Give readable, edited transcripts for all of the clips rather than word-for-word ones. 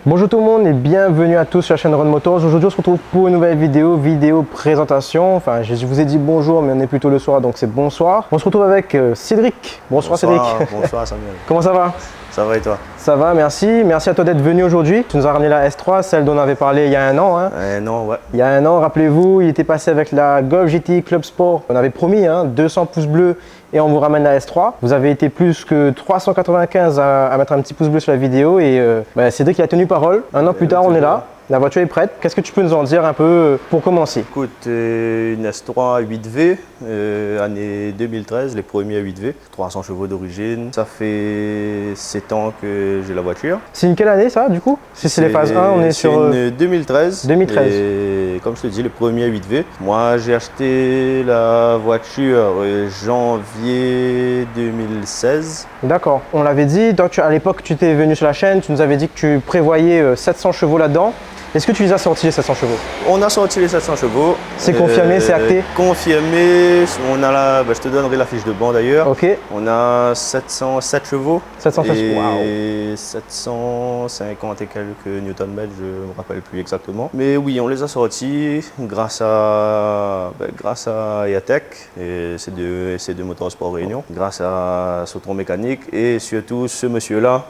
Bonjour tout le monde et bienvenue à tous sur la chaîne Run Motors. Aujourd'hui on se retrouve pour une nouvelle vidéo présentation. Enfin je vous ai dit bonjour mais on est plutôt le soir donc c'est bonsoir. On se retrouve avec Cédric. Bonsoir Cédric. Bonsoir Samuel. Comment ça va? Ça va et toi? Ça va, merci. Merci à toi d'être venu aujourd'hui. Tu nous as ramené la S3, celle dont on avait parlé il y a un an. Non, ouais. Il y a un an, rappelez-vous, il était passé avec la Golf GTI Club Sport. On avait promis 200 pouces bleus et on vous ramène la S3. Vous avez été plus que 395 à mettre un petit pouce bleu sur la vidéo et Cédric a tenu parole. Un an plus tard, on est là. La voiture est prête. Qu'est-ce que tu peux nous en dire un peu pour commencer? Écoute, une S3 8V, année 2013, les premiers 8V, 300 chevaux d'origine. Ça fait 7 ans que j'ai la voiture. C'est une quelle année ça du coup? Si c'est les phases 1, on est sur... une 2013. 2013. Et comme je te dis, les premiers 8V. Moi, j'ai acheté la voiture janvier 2016. D'accord. On l'avait dit, à l'époque tu étais venu sur la chaîne, tu nous avais dit que tu prévoyais 700 chevaux là-dedans. Est-ce que tu les as sortis les 700 chevaux? On a sorti les 700 chevaux. C'est confirmé, c'est acté? Confirmé. On a je te donnerai la fiche de banc d'ailleurs. Ok. On a 707 chevaux. 707 et wow. 750 et quelques Newton-mètres, je ne me rappelle plus exactement. Mais oui, on les a sortis grâce à EATEC et ces deux motorsports Réunion, grâce à Sautron Mécanique et surtout ce monsieur-là,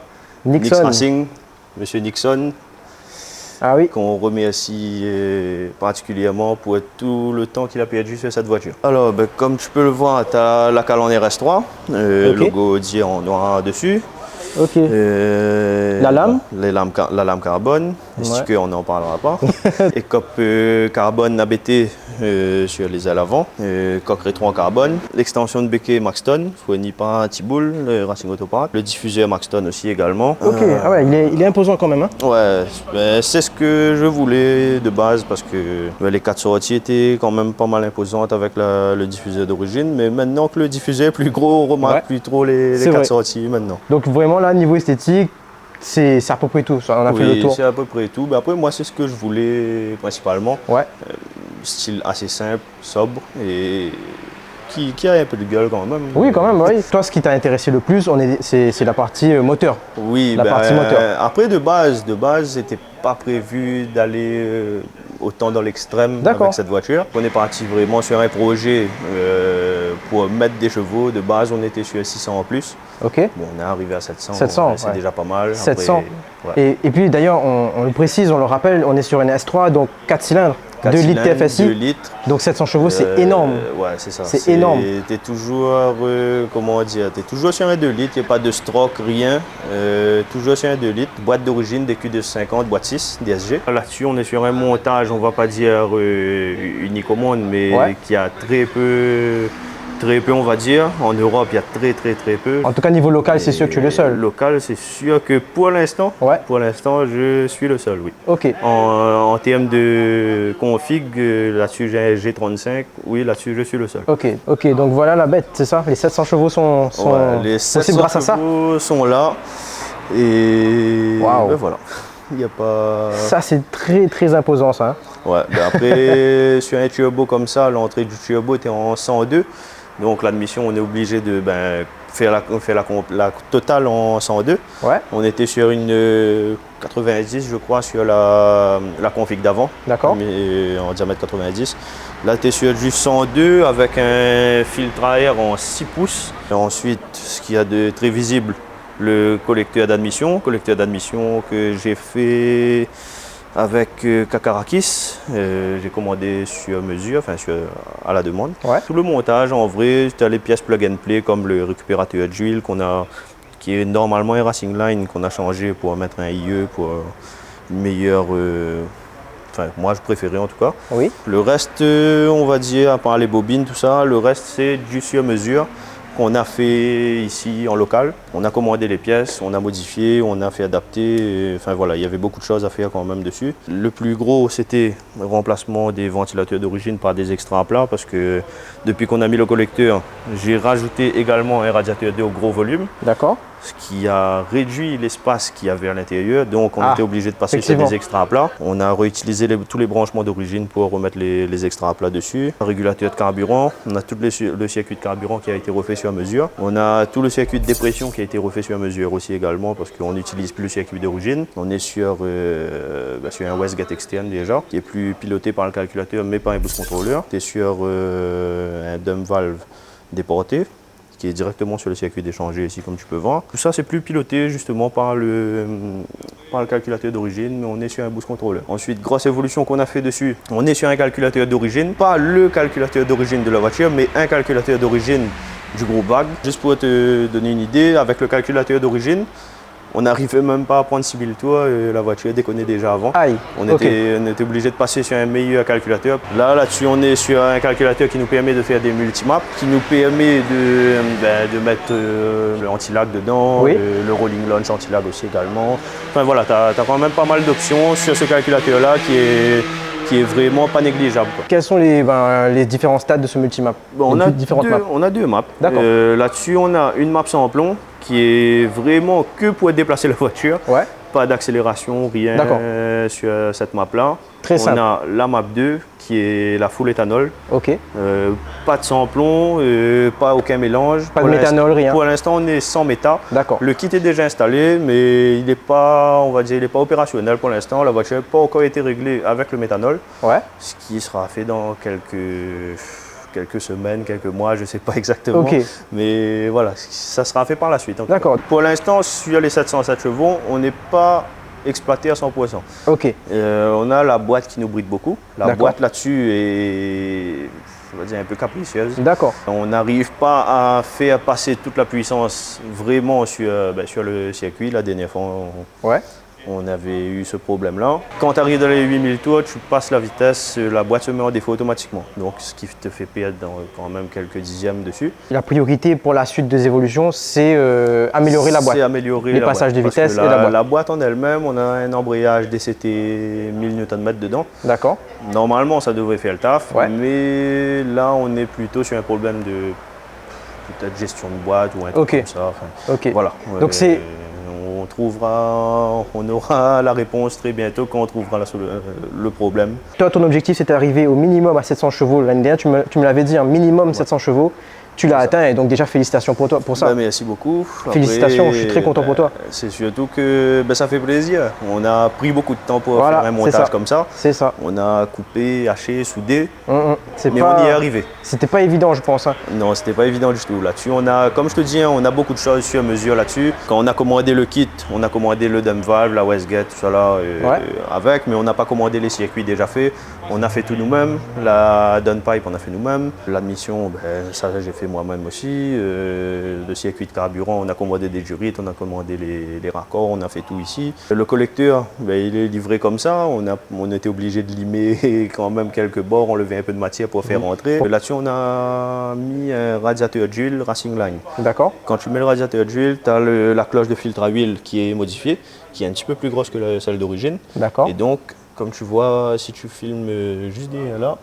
Nix Racing, monsieur Nixon. Ah oui. Qu'on remercie particulièrement pour tout le temps qu'il a perdu sur cette voiture. Alors, comme tu peux le voir, tu as la calandre RS3, okay. Logo dit en noir dessus. Ok. La lame? La lame carbone, les stickers on n'en parlera pas. Écope carbone ABT sur les ailes avant, coque rétro en carbone, l'extension de béquet Maxton, fournie par Thiboul, le Racing Autopark, le diffuseur Maxton aussi également. Ok, ah ouais, il est imposant quand même. Hein. Ouais, c'est ce que je voulais de base parce que les 4 sorties étaient quand même pas mal imposantes avec le diffuseur d'origine, mais maintenant que le diffuseur est plus gros, on remarque plus trop les 4 sorties maintenant. Donc vraiment là, niveau esthétique, c'est à peu près tout, ça, on a fait le tour. C'est à peu près tout. Mais après, moi, c'est ce que je voulais principalement. Ouais. Style assez simple, sobre et qui a un peu de gueule quand même. Oui, quand même, oui. Toi, ce qui t'a intéressé le plus, c'est la partie moteur. Oui, la partie moteur. Après, de base, c'était pas prévu d'aller autant dans l'extrême avec cette voiture. On est parti vraiment sur un projet pour mettre des chevaux. De base, on était sur 600 en plus. Ok. Bon, on est arrivé à 700. 700, c'est déjà pas mal. 700. Après, et puis d'ailleurs, on le précise, on le rappelle, on est sur une S3, donc 4 cylindres. 2 litres TFSI, 2 litres. Donc 700 chevaux, c'est énorme. Ouais, c'est ça. C'est énorme. Tu es toujours, comment dire, tu es toujours sur un 2 litres, il n'y a pas de stroke, rien. Toujours sur un 2 litres. Boîte d'origine, des Q250, boîte 6, DSG. Là-dessus, on est sur un montage, on ne va pas dire unique au monde, mais qui a très peu, on va dire. En Europe, il y a très peu. En tout cas, niveau local, c'est sûr que tu es le seul. Local, c'est sûr que pour l'instant, je suis le seul, oui. Ok. En termes de config, là-dessus, j'ai un G35. Oui, là-dessus, je suis le seul. Ok. Donc voilà la bête, c'est ça? Les 700 chevaux sont les 700 grâce à ça? sont là. Et voilà. Il y a pas... Ça, c'est très imposant, ça. Hein? Ouais. Après, sur un turbo comme ça, l'entrée du turbo était en 102. Donc l'admission, on est obligé de faire la totale en 102. Ouais. On était sur une 90, je crois, sur la config d'avant. D'accord. En diamètre 90. Là, tu es sur du 102 avec un filtre à air en 6 pouces. Et ensuite, ce qu'il y a de très visible, le collecteur d'admission. Collecteur d'admission que j'ai fait avec Kakarakis, j'ai commandé sur mesure, à la demande. Ouais. Tout le montage, en vrai, tu as les pièces plug and play comme le récupérateur d'huile qui est normalement un Racing Line qu'on a changé pour mettre un IE pour une meilleure... moi je préférais en tout cas. Oui. Le reste, on va dire, à part les bobines, tout ça, le reste c'est du sur mesure qu'on a fait ici en local. On a commandé les pièces, on a modifié, on a fait adapter. Il y avait beaucoup de choses à faire quand même dessus. Le plus gros, c'était le remplacement des ventilateurs d'origine par des extra plats parce que depuis qu'on a mis le collecteur, j'ai rajouté également un radiateur d'eau gros volume. D'accord. Ce qui a réduit l'espace qu'il y avait à l'intérieur, donc on était obligé de passer sur des extra plats. On a réutilisé tous les branchements d'origine pour remettre les extra plats dessus. Un régulateur de carburant, on a tout le circuit de carburant qui a été refait sur mesure. On a tout le circuit de dépression qui a été refait sur mesure aussi également parce qu'on n'utilise plus le circuit d'origine. On est sur un Westgate externe déjà, qui est plus piloté par le calculateur mais par un boost controller. C'est sur un dump valve déporté, qui est directement sur le circuit d'échanger ici comme tu peux voir. Tout ça c'est plus piloté justement par le calculateur d'origine, mais on est sur un boost controller. Ensuite, grosse évolution qu'on a fait dessus, on est sur un calculateur d'origine, pas le calculateur d'origine de la voiture, mais un calculateur d'origine du groupe VAG. Juste pour te donner une idée, avec le calculateur d'origine, on n'arrivait même pas à prendre 6000 tours et la voiture déconnait déjà avant. Aïe. On était obligé de passer sur un meilleur calculateur. Là-dessus, on est sur un calculateur qui nous permet de faire des multimaps, qui nous permet de mettre le anti-lag dedans, oui. Le rolling launch anti-lag aussi également. Enfin voilà, tu as quand même pas mal d'options sur ce calculateur-là qui est vraiment pas négligeable, quoi. Quels sont les différents stades de ce multimap? On a deux maps. D'accord. Là-dessus, on a une map sans plomb qui est vraiment que pour déplacer la voiture. Ouais. Pas d'accélération, rien sur cette map-là. Très simple. On a la map 2 qui est la full éthanol. Ok. Pas de sans-plomb, pas aucun mélange. Pas de méthanol, rien. Pour l'instant, on est sans méta. D'accord. Le kit est déjà installé, mais il n'est pas, on va dire, il n'est pas opérationnel pour l'instant. La voiture n'a pas encore été réglée avec le méthanol. Ouais. Ce qui sera fait dans quelques semaines, quelques mois, je ne sais pas exactement. Okay. Mais voilà, ça sera fait par la suite. D'accord. Pour l'instant, sur les 707 chevaux, on n'est pas exploité à 100%. Ok. On a la boîte qui nous bride beaucoup. La boîte là-dessus est, on va dire, un peu capricieuse. D'accord. On n'arrive pas à faire passer toute la puissance vraiment sur le circuit. La dernière fois, on avait eu ce problème-là. Quand tu arrives dans les 8000 tours, tu passes la vitesse, la boîte se met en défaut automatiquement. Donc, ce qui te fait perdre quand même quelques dixièmes dessus. La priorité pour la suite des évolutions, c'est améliorer la boîte. C'est améliorer les passages de vitesse et la boîte. La boîte en elle-même, on a un embrayage DCT 1000 Nm dedans. D'accord. Normalement, ça devrait faire le taf, mais là, on est plutôt sur un problème de peut-être gestion de boîte ou un truc comme ça. Enfin, voilà. Donc, c'est... on aura la réponse très bientôt quand on trouvera le problème. Toi, ton objectif, c'était d'arriver au minimum à 700 chevaux l'année dernière. Tu me l'avais dit, un minimum 700 chevaux. Tu l'as atteint et donc déjà félicitations pour toi pour ça. Merci beaucoup. Félicitations, je suis très content pour toi. C'est surtout que ça fait plaisir. On a pris beaucoup de temps pour faire un montage comme ça. C'est ça. On a coupé, haché, soudé, mais on y est arrivé. C'était pas évident, je pense. Non, c'était pas évident du tout. Là-dessus, comme je te dis, on a beaucoup de choses sur mesure là-dessus. Quand on a commandé le kit, on a commandé le dump valve, la Westgate, tout ça là avec, mais on n'a pas commandé les circuits déjà faits. On a fait tout nous-mêmes. La downpipe, on a fait nous-mêmes. L'admission, ça j'ai fait moi-même aussi. Le circuit de carburant, on a commandé des durites, on a commandé les raccords, on a fait tout ici. Le collecteur, il est livré comme ça. On était obligé de limer quand même quelques bords, enlever un peu de matière pour faire rentrer. Là-dessus, on a mis un radiateur d'huile Racing Line. D'accord. Quand tu mets le radiateur d'huile, tu as la cloche de filtre à huile qui est modifiée, qui est un petit peu plus grosse que celle d'origine. D'accord. Et donc, comme tu vois, si tu filmes juste derrière là,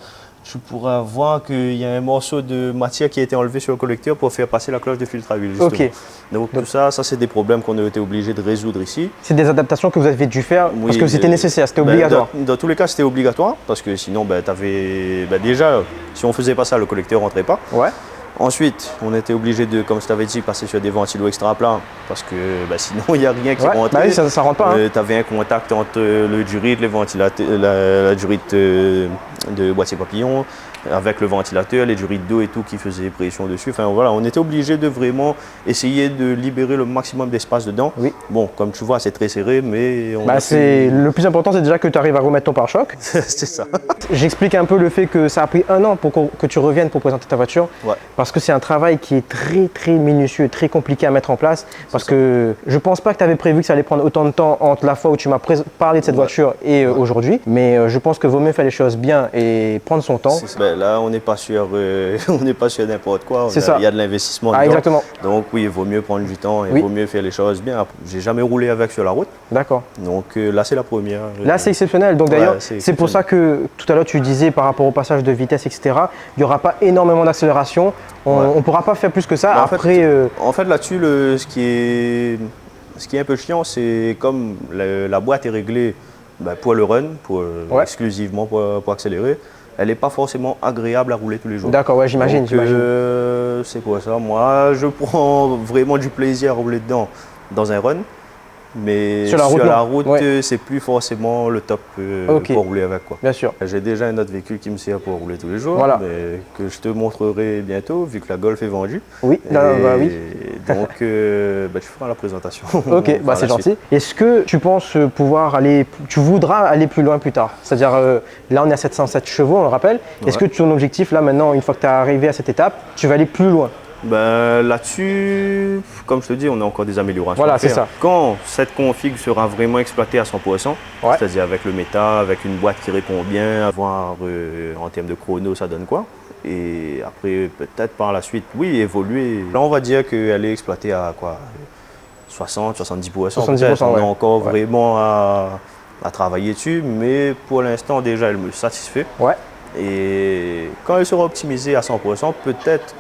tu pourras voir qu'il y a un morceau de matière qui a été enlevé sur le collecteur pour faire passer la cloche de filtre à huile. Justement. Donc tout ça c'est des problèmes qu'on a été obligé de résoudre ici. C'est des adaptations que vous avez dû faire parce que c'était nécessaire, c'était obligatoire. Dans tous les cas, c'était obligatoire parce que sinon, déjà, si on ne faisait pas ça, le collecteur ne rentrait pas. Ouais. Ensuite, on était obligé de, comme je t'avais dit, passer sur des ventilos extra plats parce que sinon il n'y a rien qui rentre. Oui, ça rentre pas. Tu avais un contact entre le durite, les ventilateurs, la durite de boîtier papillon, avec le ventilateur, les durites d'eau et tout qui faisaient pression dessus. Enfin voilà, on était obligé de vraiment essayer de libérer le maximum d'espace dedans. Oui. Bon, comme tu vois, c'est très serré, mais le plus important, c'est déjà que tu arrives à remettre ton pare-choc. C'est ça. J'explique un peu le fait que ça a pris 1 an pour que tu reviennes pour présenter ta voiture. Ouais. Parce que c'est un travail qui est très très minutieux, très compliqué à mettre en place. Parce que je pense pas que tu avais prévu que ça allait prendre autant de temps entre la fois où tu m'as parlé de cette voiture et aujourd'hui. Mais je pense que vaut mieux faire les choses bien et prendre son temps. Là, on n'est pas sur n'importe quoi. Il y a de l'investissement dedans. Exactement. Donc oui, il vaut mieux prendre du temps et il vaut mieux faire les choses bien. J'ai jamais roulé avec sur la route. D'accord. Donc là, c'est la première. Là, c'est exceptionnel. Donc d'ailleurs, c'est pour ça que tout à l'heure, tu disais par rapport au passage de vitesse, etc., il n'y aura pas énormément d'accélération. On ne pourra pas faire plus que ça. En fait, là-dessus, ce qui est un peu chiant, c'est comme la boîte est réglée pour le run, exclusivement pour accélérer. Elle n'est pas forcément agréable à rouler tous les jours. D'accord, j'imagine. c'est quoi ça? Moi, je prends vraiment du plaisir à rouler dedans dans un run. Mais sur la route, ouais. C'est plus forcément le top pour rouler avec, quoi. Bien sûr. J'ai déjà un autre véhicule qui me sert pour rouler tous les jours, mais que je te montrerai bientôt, vu que la Golf est vendue. Oui, oui. Donc, tu feras la présentation. Ok, c'est gentil. Est-ce que tu penses pouvoir aller, tu voudras aller plus loin plus tard? C'est-à-dire, là, on est à 707 chevaux, on le rappelle. Est-ce que ton objectif, là, maintenant, une fois que tu es arrivé à cette étape, tu vas aller plus loin? Là-dessus, comme je te dis, on a encore des améliorations. Voilà, c'est ça. Quand cette config sera vraiment exploitée à 100%, c'est-à-dire avec le méta, avec une boîte qui répond bien, voir en termes de chrono, ça donne quoi. Et après, peut-être par la suite, oui, évoluer. Là, on va dire qu'elle est exploitée à quoi, 60-70%. On a encore vraiment à travailler dessus, mais pour l'instant, déjà, elle me satisfait. Ouais. Et quand elle sera optimisée à 100%, peut-être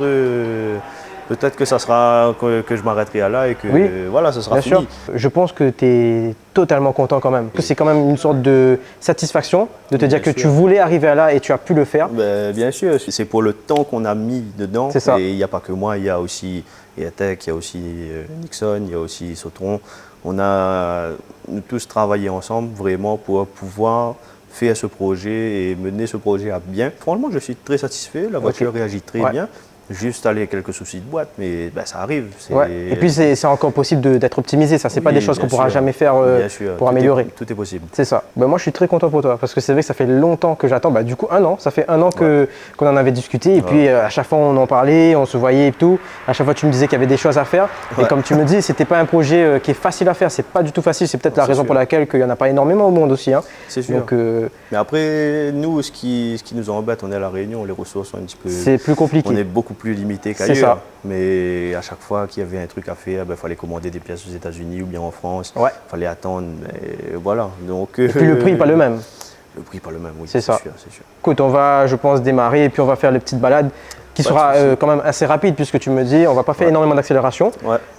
que ça sera que je m'arrêterai à là et que voilà, ce sera fini. Sûr. Je pense que tu es totalement content quand même. C'est quand même une sorte de satisfaction de te dire que tu voulais arriver à là et tu as pu le faire. Bien sûr, c'est pour le temps qu'on a mis dedans. C'est ça. Et il n'y a pas que moi, il y a aussi EATEC, il y a aussi Nixon, il y a aussi Sautron. On a nous tous travaillé ensemble vraiment pour pouvoir faire ce projet et mener ce projet à bien. Franchement, je suis très satisfait. La voiture réagit très bien. Juste aller quelques soucis de boîte, mais ça arrive. Et puis c'est encore possible d'être optimisé. Ça, c'est pas des choses qu'on pourra jamais faire pour améliorer. Tout est possible. C'est ça. Moi, je suis très content pour toi parce que c'est vrai que ça fait longtemps que j'attends. Du coup, 1 an. Ça fait 1 an qu'on en avait discuté. Et puis à chaque fois, on en parlait, on se voyait et tout. À chaque fois, tu me disais qu'il y avait des choses à faire. Et comme tu me dis, c'était pas un projet qui est facile à faire. C'est pas du tout facile. C'est peut-être la raison pour laquelle il y en a pas énormément au monde aussi. C'est sûr. Donc, mais après, nous, ce qui nous embête, on est à La Réunion. Les ressources sont un petit peu. C'est plus compliqué. On est beaucoup plus limité qu'ailleurs. Mais à chaque fois qu'il y avait un truc à faire, il fallait commander des pièces aux États-Unis ou bien en France. Il fallait attendre. Et voilà. Donc, et puis le prix n'est pas le même. Le prix n'est pas le même, oui. C'est ça. Sûr. Écoute, on va, je pense, démarrer et puis on va faire les petites balades qui sera quand même assez rapide puisque tu me dis, on va pas faire énormément d'accélération.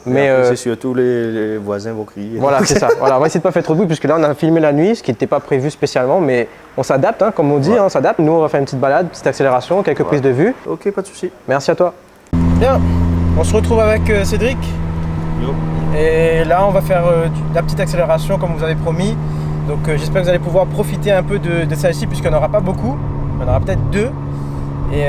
Mais c'est surtout les voisins vont crier. Voilà, c'est ça. Voilà, on va essayer de pas faire trop de bruit puisque là, on a filmé la nuit, ce qui n'était pas prévu spécialement, mais on s'adapte, comme on dit, on s'adapte. Nous, on va faire une petite balade, petite accélération, quelques prises de vue. Ok, pas de souci. Merci à toi. Bien, on se retrouve avec Cédric. Yo. Et là, on va faire la petite accélération comme vous avez promis. Donc, j'espère que vous allez pouvoir profiter un peu de celle-ci puisqu'il n'y en aura pas beaucoup. Il y en aura peut-être 2. Et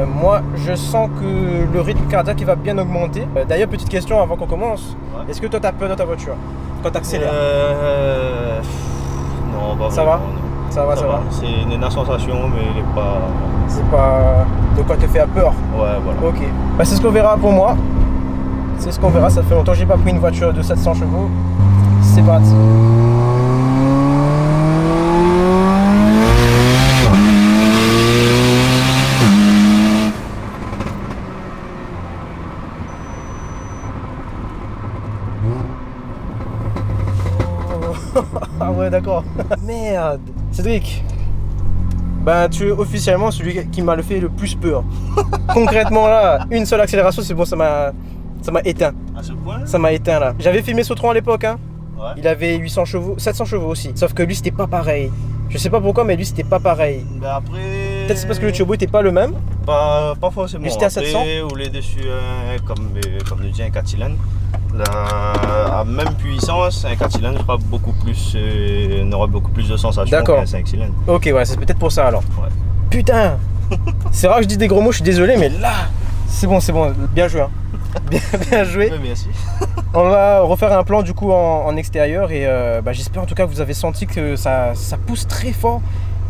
moi, je sens que le rythme cardiaque va bien augmenter. D'ailleurs, petite question avant qu'on commence. Est-ce que toi, tu as peur dans ta voiture quand tu accélères? Non, pas ça vraiment, va. Non. Ça va. C'est une sensation, mais elle n'est pas... C'est pas de quoi te faire peur. Ouais, voilà. Ok. C'est ce qu'on verra pour moi. C'est ce qu'on verra. Ça fait longtemps que j'ai pas pris une voiture de 700 chevaux. C'est parti. Ah ouais, d'accord. Merde. Cédric, tu es officiellement celui qui m'a fait le plus peur. Concrètement là, une seule accélération, c'est bon, ça m'a éteint. À ce point? Ça m'a éteint là. J'avais filmé Sautron à l'époque, Il avait 800 chevaux, 700 chevaux aussi. Sauf que lui, c'était pas pareil. Je sais pas pourquoi, mais lui, c'était pas pareil. Après... Peut-être c'est parce que le turbo était pas le même. Pas forcément. Lui, c'était à 700. Ou les dessus, comme nous dit un 4 cylindres. À même puissance, un 4 cylindres aura beaucoup plus de sensations qu'un 5 cylindres. Ok, c'est peut-être pour ça alors. Ouais. Putain. C'est rare que je dis des gros mots, je suis désolé, mais là, c'est bon, bien joué. Bien joué. Oui, merci. On va refaire un plan du coup en extérieur et j'espère en tout cas que vous avez senti que ça pousse très fort.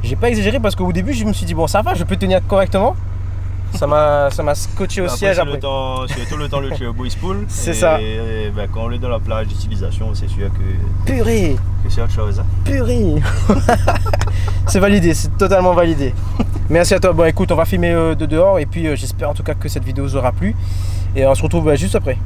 J'ai pas exagéré parce qu'au début je me suis dit bon ça va, je peux tenir correctement. Ça m'a scotché au siège après. C'est tout le temps le turbo il spool. C'est ça. Et quand on est dans la plage d'utilisation, c'est sûr que... Purée. Que c'est autre chose. Purée. C'est validé, c'est totalement validé. Merci à toi. Bon écoute, on va filmer de dehors et puis j'espère en tout cas que cette vidéo vous aura plu. Et on se retrouve juste après.